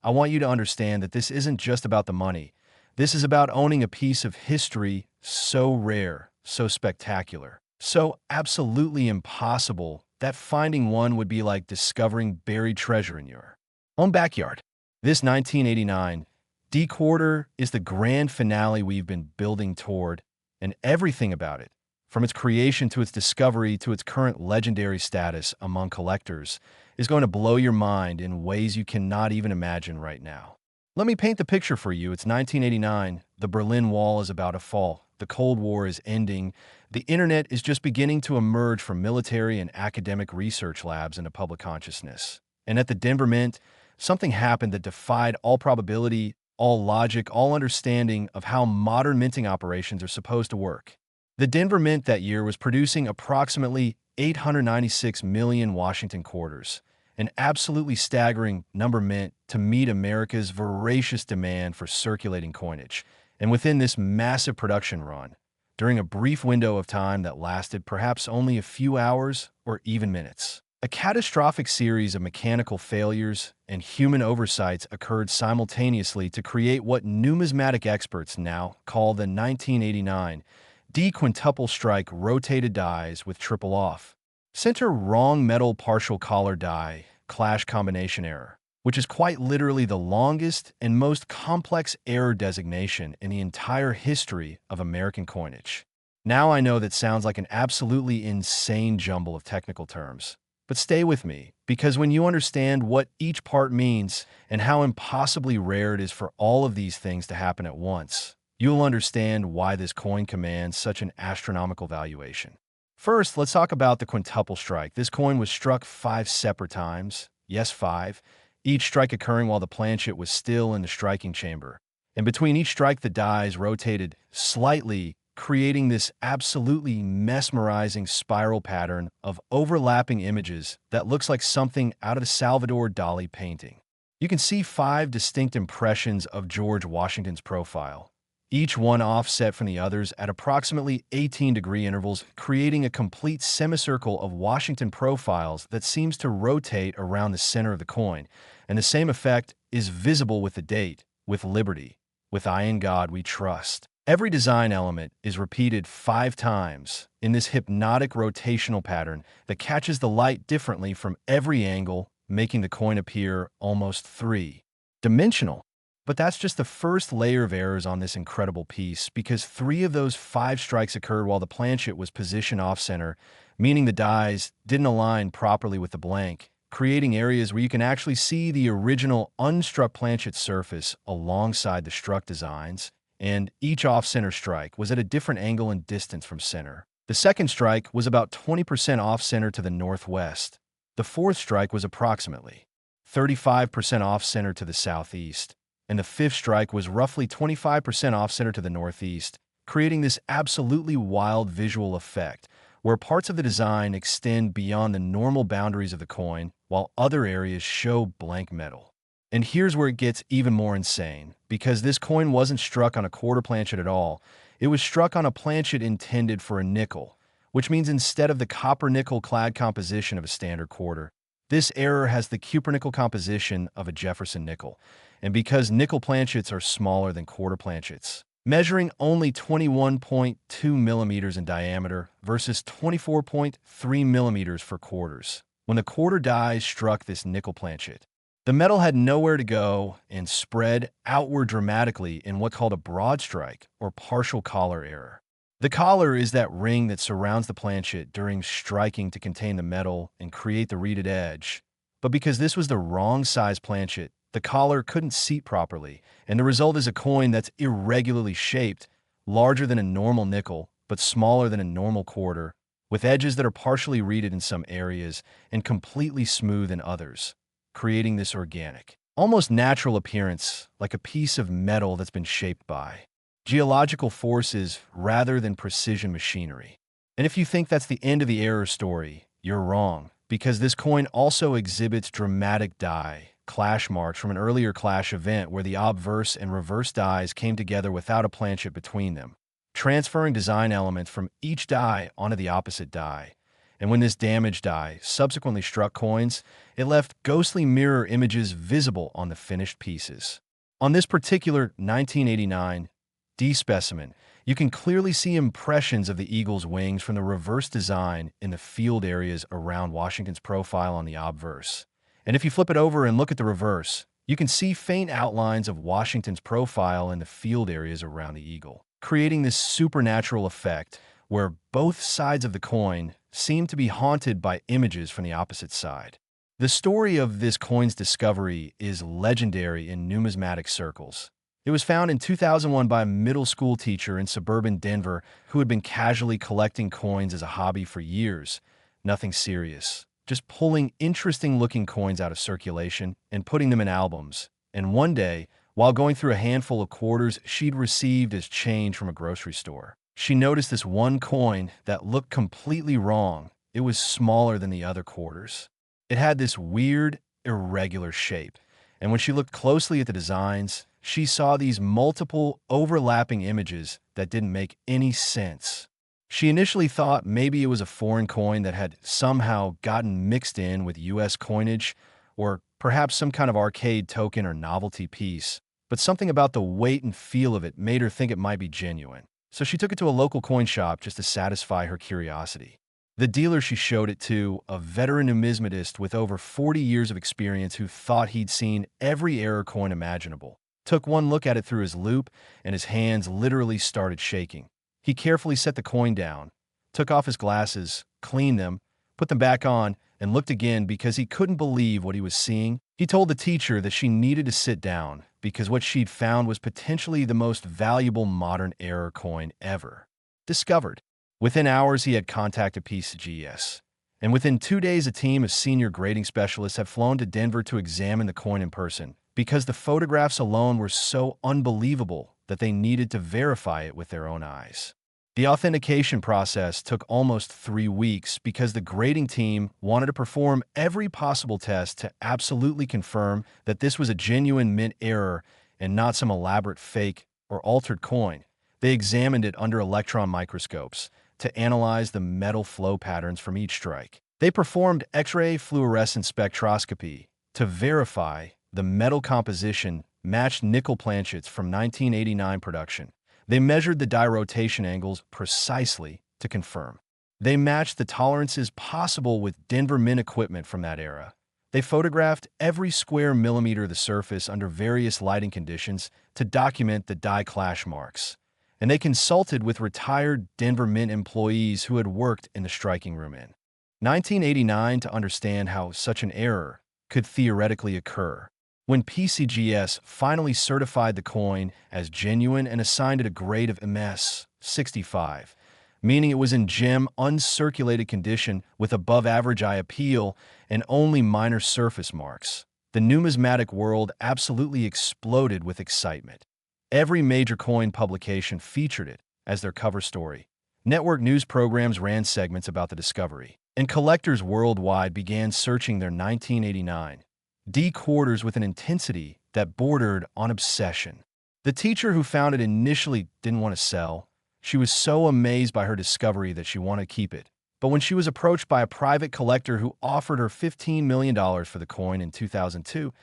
I want you to understand that this isn't just about the money. This is about owning a piece of history so rare, so spectacular, so absolutely impossible that finding one would be like discovering buried treasure in your own backyard. This 1989 D quarter is the grand finale we've been building toward, and everything about it, from its creation to its discovery to its current legendary status among collectors, is going to blow your mind in ways you cannot even imagine right now. Let me paint the picture for you. It's 1989. The Berlin Wall is about to fall. The Cold War is ending. The internet is just beginning to emerge from military and academic research labs into public consciousness. And at the Denver Mint, something happened that defied all probability, all logic, all understanding of how modern minting operations are supposed to work. The Denver Mint that year was producing approximately 896 million Washington quarters, an absolutely staggering number mint to meet America's voracious demand for circulating coinage. And within this massive production run, during a brief window of time that lasted perhaps only a few hours or even minutes, a catastrophic series of mechanical failures and human oversights occurred simultaneously to create what numismatic experts now call the 1989 D Quadruple Strike rotated dies with triple off center wrong metal partial collar die clash combination error, which is quite literally the longest and most complex error designation in the entire history of American coinage. Now I know that sounds like an absolutely insane jumble of technical terms. But stay with me, because when you understand what each part means and how impossibly rare it is for all of these things to happen at once, you'll understand why this coin commands such an astronomical valuation. First, let's talk about the Quadruple Strike. This coin was struck 5 separate times. Yes, 5. Each strike occurring while the Planchet was still in the striking chamber. And between each strike, the dies rotated slightly, creating this absolutely mesmerizing spiral pattern of overlapping images that looks like something out of a Salvador Dali painting. You can see 5 distinct impressions of George Washington's profile, each one offset from the others at approximately 18-degree intervals, creating a complete semicircle of Washington profiles that seems to rotate around the center of the coin. And the same effect is visible with the date, with liberty, with I in God we trust. Every design element is repeated 5 times in this hypnotic rotational pattern that catches the light differently from every angle, making the coin appear almost 3-dimensional. But that's just the first layer of errors on this incredible piece, because 3 of those 5 strikes occurred while the Planchet was positioned off-center, meaning the dies didn't align properly with the blank, creating areas where you can actually see the original unstruck Planchet surface alongside the struck designs. And each off-center strike was at a different angle and distance from center. The second strike was about 20% off-center to the northwest. The fourth strike was approximately 35% off-center to the southeast. And the fifth strike was roughly 25% off-center to the northeast, creating this absolutely wild visual effect, where parts of the design extend beyond the normal boundaries of the coin, while other areas show blank metal. And here's where it gets even more insane, because this coin wasn't struck on a quarter Planchet at all. It was struck on a Planchet intended for a nickel, which means instead of the copper-nickel clad composition of a standard quarter, this error has the cupronickel composition of a Jefferson nickel. And because nickel Planchets are smaller than quarter Planchets, measuring only 21.2 millimeters in diameter versus 24.3 millimeters for quarters, when the quarter dies struck this nickel Planchet, The metal had nowhere to go and spread outward dramatically in what's called a broadstrike, or partial collar error. The collar is that ring that surrounds the planchet during striking to contain the metal and create the reeded edge. But because this was the wrong size planchet, the collar couldn't seat properly, and the result is a coin that's irregularly shaped, larger than a normal nickel, but smaller than a normal quarter, with edges that are partially reeded in some areas and completely smooth in others, creating this organic, almost natural appearance, like a piece of metal that's been shaped by geological forces rather than precision machinery. And if you think that's the end of the error story, you're wrong, because this coin also exhibits dramatic die clash marks from an earlier clash event where the obverse and reverse dies came together without a planchet between them, transferring design elements from each die onto the opposite die. And when this damaged die subsequently struck coins, it left ghostly mirror images visible on the finished pieces. On this particular 1989 D specimen, you can clearly see impressions of the eagle's wings from the reverse design in the field areas around Washington's profile on the obverse. And if you flip it over and look at the reverse, you can see faint outlines of Washington's profile in the field areas around the eagle, creating this supernatural effect where both sides of the coin seem to be haunted by images from the opposite side. The story of this coin's discovery is legendary in numismatic circles. It was found in 2001 by a middle school teacher in suburban Denver who had been casually collecting coins as a hobby for years. Nothing serious, just pulling interesting-looking coins out of circulation and putting them in albums. And one day, while going through a handful of quarters she'd received as change from a grocery store, she noticed this one coin that looked completely wrong. It was smaller than the other quarters. It had this weird, irregular shape, and when she looked closely at the designs, she saw these multiple overlapping images that didn't make any sense. She initially thought maybe it was a foreign coin that had somehow gotten mixed in with US coinage, or perhaps some kind of arcade token or novelty piece, but something about the weight and feel of it made her think it might be genuine. So she took it to a local coin shop just to satisfy her curiosity. The dealer she showed it to, a veteran numismatist with over 40 years of experience who thought he'd seen every error coin imaginable, took one look at it through his loupe, and his hands literally started shaking. He carefully set the coin down, took off his glasses, cleaned them, put them back on, and looked again because he couldn't believe what he was seeing. He told the teacher that she needed to sit down because what she'd found was potentially the most valuable modern error coin ever discovered. Within hours, he had contacted PCGS, and within 2 days, a team of senior grading specialists had flown to Denver to examine the coin in person because the photographs alone were so unbelievable that they needed to verify it with their own eyes. The authentication process took almost 3 weeks because the grading team wanted to perform every possible test to absolutely confirm that this was a genuine mint error and not some elaborate fake or altered coin. They examined it under electron microscopes to analyze the metal flow patterns from each strike. They performed X-ray fluorescence spectroscopy to verify the metal composition matched nickel planchets from 1989 production. They measured the die rotation angles precisely to confirm. They matched the tolerances possible with Denver Mint equipment from that era. They photographed every square millimeter of the surface under various lighting conditions to document the die clash marks. And they consulted with retired Denver Mint employees who had worked in the striking room in 1989 to understand how such an error could theoretically occur. When PCGS finally certified the coin as genuine and assigned it a grade of MS 65, meaning it was in gem uncirculated condition with above-average eye appeal and only minor surface marks, the numismatic world absolutely exploded with excitement. Every major coin publication featured it as their cover story. Network news programs ran segments about the discovery, and collectors worldwide began searching their 1989 D quarters with an intensity that bordered on obsession. The teacher who found it initially didn't want to sell. She was so amazed by her discovery that she wanted to keep it. But when she was approached by a private collector who offered her $15 million for the coin in 2002,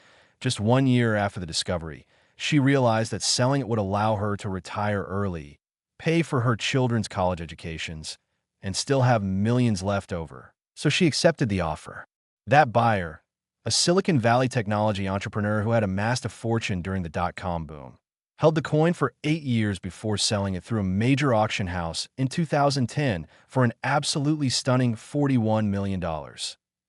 just 1 year after the discovery, she realized that selling it would allow her to retire early, pay for her children's college educations, and still have millions left over. So she accepted the offer. That buyer, a Silicon Valley technology entrepreneur who had amassed a fortune during the dot-com boom, held the coin for 8 years before selling it through a major auction house in 2010 for an absolutely stunning $41 million,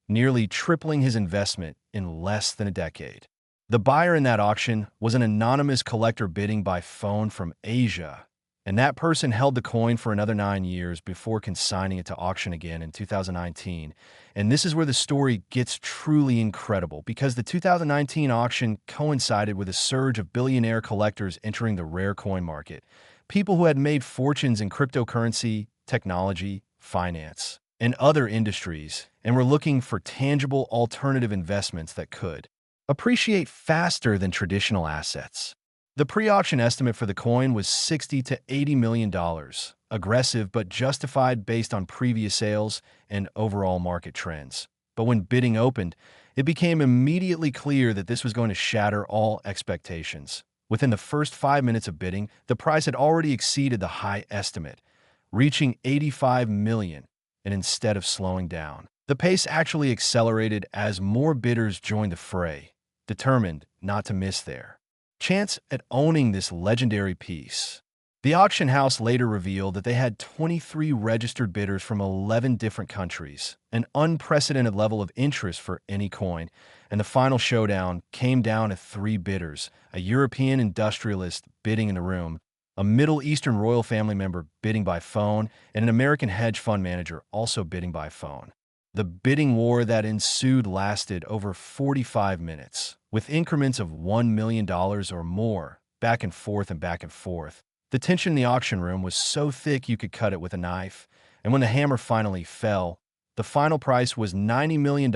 nearly tripling his investment in less than a decade. The buyer in that auction was an anonymous collector bidding by phone from Asia, and that person held the coin for another 9 years before consigning it to auction again in 2019. And this is where the story gets truly incredible, because the 2019 auction coincided with a surge of billionaire collectors entering the rare coin market, people who had made fortunes in cryptocurrency, technology, finance, and other industries, and were looking for tangible alternative investments that could appreciate faster than traditional assets. The pre-auction estimate for the coin was $60 to $80 million, aggressive but justified based on previous sales and overall market trends. But when bidding opened, it became immediately clear that this was going to shatter all expectations. Within the first 5 minutes of bidding, the price had already exceeded the high estimate, reaching $85 million, and instead of slowing down, the pace actually accelerated as more bidders joined the fray, determined not to miss their chance at owning this legendary piece. The auction house later revealed that they had 23 registered bidders from 11 different countries, an unprecedented level of interest for any coin, and the final showdown came down to 3 bidders: a European industrialist bidding in the room, a Middle Eastern royal family member bidding by phone, and an American hedge fund manager also bidding by phone. The bidding war that ensued lasted over 45 minutes, with increments of $1 million or more, back and forth and back and forth. The tension in the auction room was so thick you could cut it with a knife, and when the hammer finally fell, the final price was $90 million,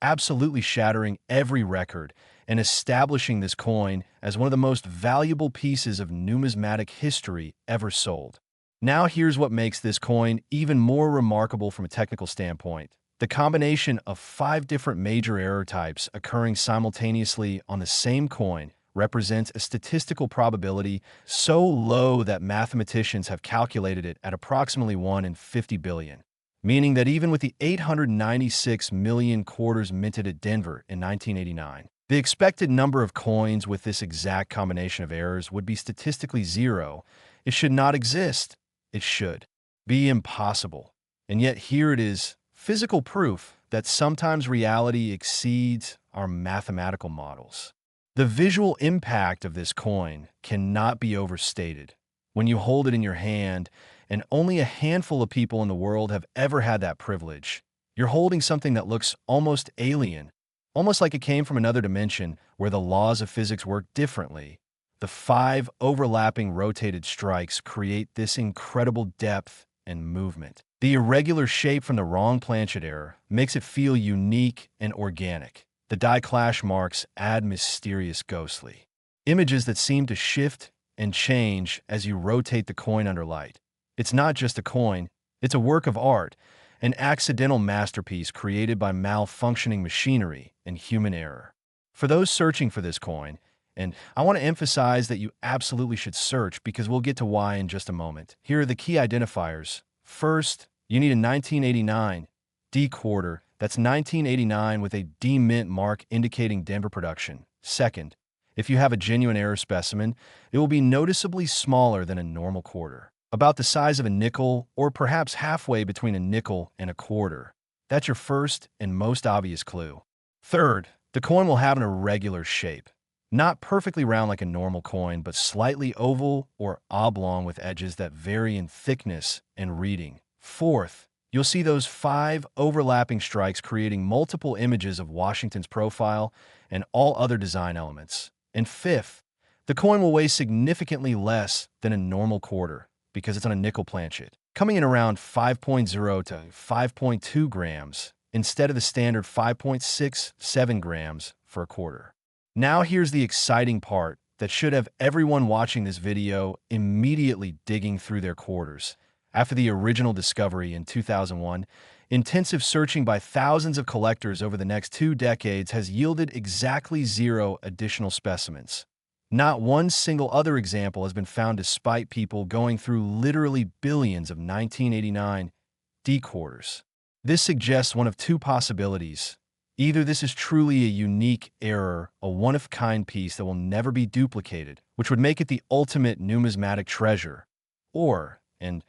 absolutely shattering every record and establishing this coin as one of the most valuable pieces of numismatic history ever sold. Now here's what makes this coin even more remarkable from a technical standpoint. The combination of 5 different major error types occurring simultaneously on the same coin represents a statistical probability so low that mathematicians have calculated it at approximately 1 in 50 billion, meaning that even with the 896 million quarters minted at Denver in 1989, the expected number of coins with this exact combination of errors would be statistically 0. It should not exist. It should be impossible. And yet here it is, physical proof that sometimes reality exceeds our mathematical models. The visual impact of this coin cannot be overstated. When you hold it in your hand, and only a handful of people in the world have ever had that privilege, you're holding something that looks almost alien, almost like it came from another dimension where the laws of physics work differently. The 5 overlapping rotated strikes create this incredible depth and movement. The irregular shape from the wrong Planchet error makes it feel unique and organic. The die clash marks add mysterious, ghostly images that seem to shift and change as you rotate the coin under light. It's not just a coin, it's a work of art, an accidental masterpiece created by malfunctioning machinery and human error. For those searching for this coin, and I want to emphasize that you absolutely should search, because we'll get to why in just a moment. Here are the key identifiers. First, you need a 1989 D quarter. That's 1989 with a D mint mark indicating Denver production. Second, if you have a genuine error specimen, it will be noticeably smaller than a normal quarter, about the size of a nickel or perhaps halfway between a nickel and a quarter. That's your first and most obvious clue. Third, the coin will have an irregular shape. Not perfectly round like a normal coin, but slightly oval or oblong with edges that vary in thickness and reading. Fourth, you'll see those 5 overlapping strikes creating multiple images of Washington's profile and all other design elements. And fifth, the coin will weigh significantly less than a normal quarter because it's on a nickel planchet, coming in around 5.0 to 5.2 grams instead of the standard 5.67 grams for a quarter. Now here's the exciting part that should have everyone watching this video immediately digging through their quarters. After the original discovery in 2001, intensive searching by thousands of collectors over the next 2 decades has yielded exactly 0 additional specimens. Not one single other example has been found despite people going through literally billions of 1989 D quarters. This suggests one of 2 possibilities. Either this is truly a unique error, a one-of-kind piece that will never be duplicated, which would make it the ultimate numismatic treasure, or, and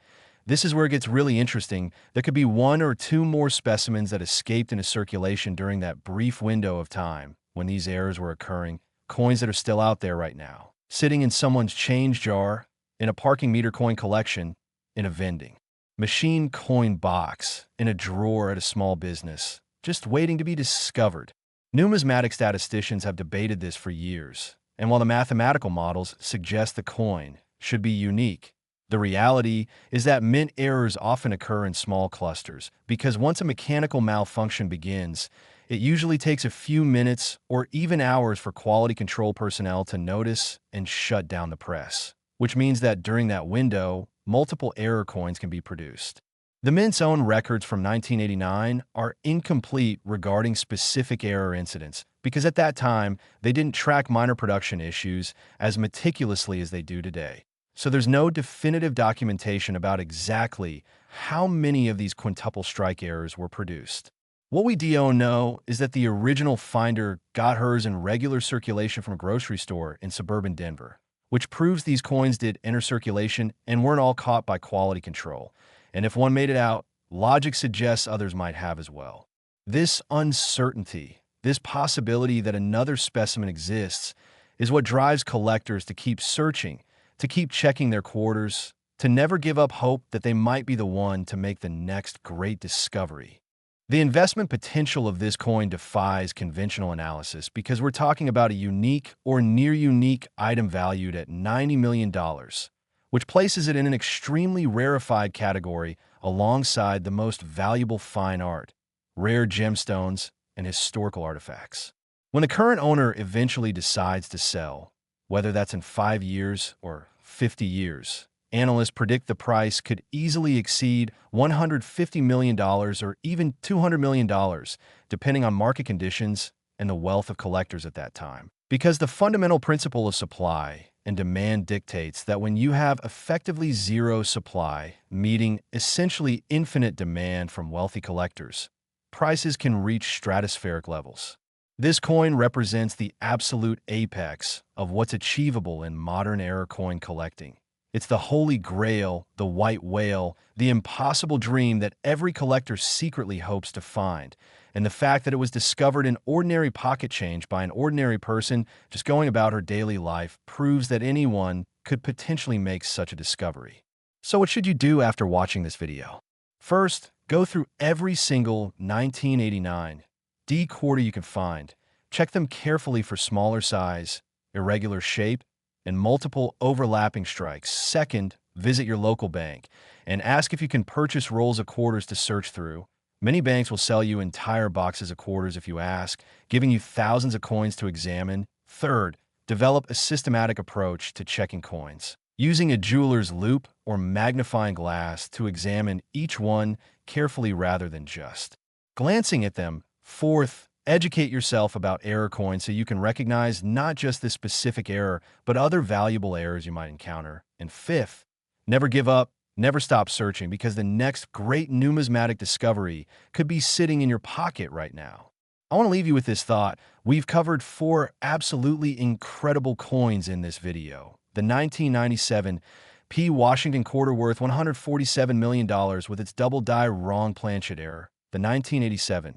this is where it gets really interesting, there could be one or two more specimens that escaped into circulation during that brief window of time when these errors were occurring, coins that are still out there right now, sitting in someone's change jar, in a parking meter coin collection, in a vending machine coin box, in a drawer at a small business, just waiting to be discovered. Numismatic statisticians have debated this for years, and while the mathematical models suggest the coin should be unique, the reality is that mint errors often occur in small clusters because once a mechanical malfunction begins, it usually takes a few minutes or even hours for quality control personnel to notice and shut down the press, which means that during that window, multiple error coins can be produced. The Mint's own records from 1989 are incomplete regarding specific error incidents because at that time, they didn't track minor production issues as meticulously as they do today. So there's no definitive documentation about exactly how many of these quintuple strike errors were produced. What we do know is that the original finder got hers in regular circulation from a grocery store in suburban Denver, which proves these coins did enter circulation and weren't all caught by quality control. And if one made it out, logic suggests others might have as well. This uncertainty, this possibility that another specimen exists, is what drives collectors to keep searching, to keep checking their quarters, to never give up hope that they might be the one to make the next great discovery. The investment potential of this coin defies conventional analysis because we're talking about a unique or near-unique item valued at $90 million, which places it in an extremely rarefied category alongside the most valuable fine art, rare gemstones, and historical artifacts. When the current owner eventually decides to sell, whether that's in 5 years or 50 years, analysts predict the price could easily exceed $150 million or even $200 million, depending on market conditions and the wealth of collectors at that time. Because the fundamental principle of supply and demand dictates that when you have effectively zero supply, meeting essentially infinite demand from wealthy collectors, prices can reach stratospheric levels. This coin represents the absolute apex of what's achievable in modern era coin collecting. It's the holy grail, the white whale, the impossible dream that every collector secretly hopes to find. And the fact that it was discovered in ordinary pocket change by an ordinary person just going about her daily life proves that anyone could potentially make such a discovery. So what should you do after watching this video? First, go through every single 1989 D quarter you can find. Check them carefully for smaller size, irregular shape, and multiple overlapping strikes. Second, visit your local bank and ask if you can purchase rolls of quarters to search through. Many banks will sell you entire boxes of quarters if you ask, giving you thousands of coins to examine. Third, develop a systematic approach to checking coins, using a jeweler's loupe or magnifying glass to examine each one carefully rather than just glancing at them. Fourth, educate yourself about error coins so you can recognize not just this specific error, but other valuable errors you might encounter. And fifth, never give up, never stop searching because the next great numismatic discovery could be sitting in your pocket right now. I want to leave you with this thought. We've covered 4 absolutely incredible coins in this video. The 1997 P. Washington quarter worth $147 million with its double die wrong Planchet error. The 1987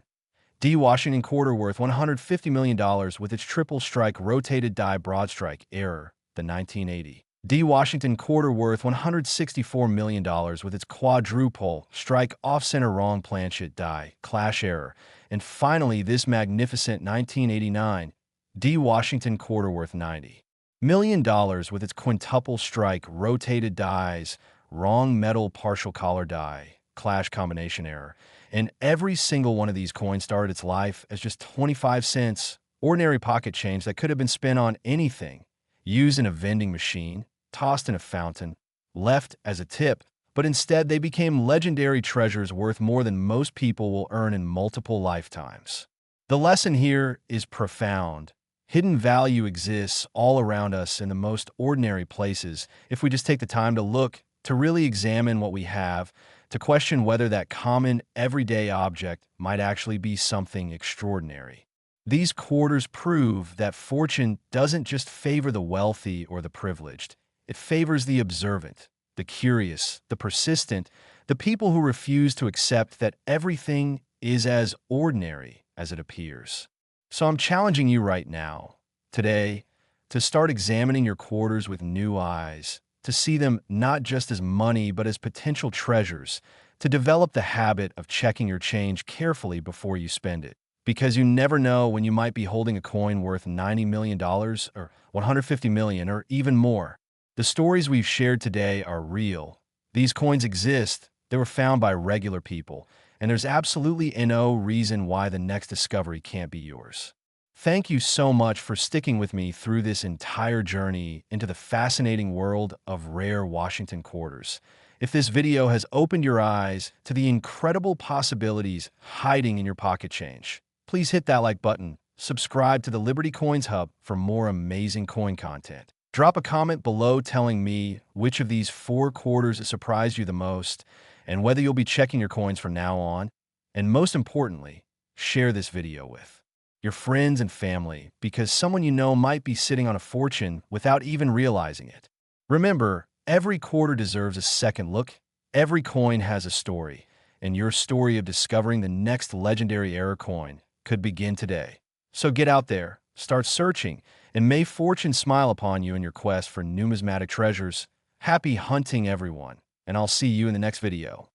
D. Washington quarter worth $150 million with its triple strike rotated die Broadstrike error. The 1980 D. Washington quarter worth $164 million with its quadruple strike off-center wrong Planchet die clash error. And finally, this magnificent 1989 D. Washington quarter worth $90 million with its quintuple strike rotated dies wrong metal partial collar die clash combination error. And every single one of these coins started its life as just 25 cents, ordinary pocket change that could have been spent on anything, used in a vending machine, tossed in a fountain, left as a tip, but instead they became legendary treasures worth more than most people will earn in multiple lifetimes. The lesson here is profound. Hidden value exists all around us in the most ordinary places if we just take the time to look, to really examine what we have, to question whether that common, everyday object might actually be something extraordinary. These quarters prove that fortune doesn't just favor the wealthy or the privileged. It favors the observant, the curious, the persistent, the people who refuse to accept that everything is as ordinary as it appears. So I'm challenging you right now, today, to start examining your quarters with new eyes, to see them not just as money but as potential treasures, to develop the habit of checking your change carefully before you spend it. Because you never know when you might be holding a coin worth $90 million or $150 million or even more. The stories we've shared today are real. These coins exist, they were found by regular people, and there's absolutely no reason why the next discovery can't be yours. Thank you so much for sticking with me through this entire journey into the fascinating world of rare Washington quarters. If this video has opened your eyes to the incredible possibilities hiding in your pocket change, please hit that like button, subscribe to the Liberty Coins Hub for more amazing coin content. Drop a comment below telling me which of these 4 quarters surprised you the most and whether you'll be checking your coins from now on. And most importantly, share this video with your friends and family because someone you know might be sitting on a fortune without even realizing it. Remember, every quarter deserves a second look. Every coin has a story, and your story of discovering the next legendary era coin could begin today. So get out there, start searching, and may fortune smile upon you in your quest for numismatic treasures. Happy hunting, everyone, and I'll see you in the next video.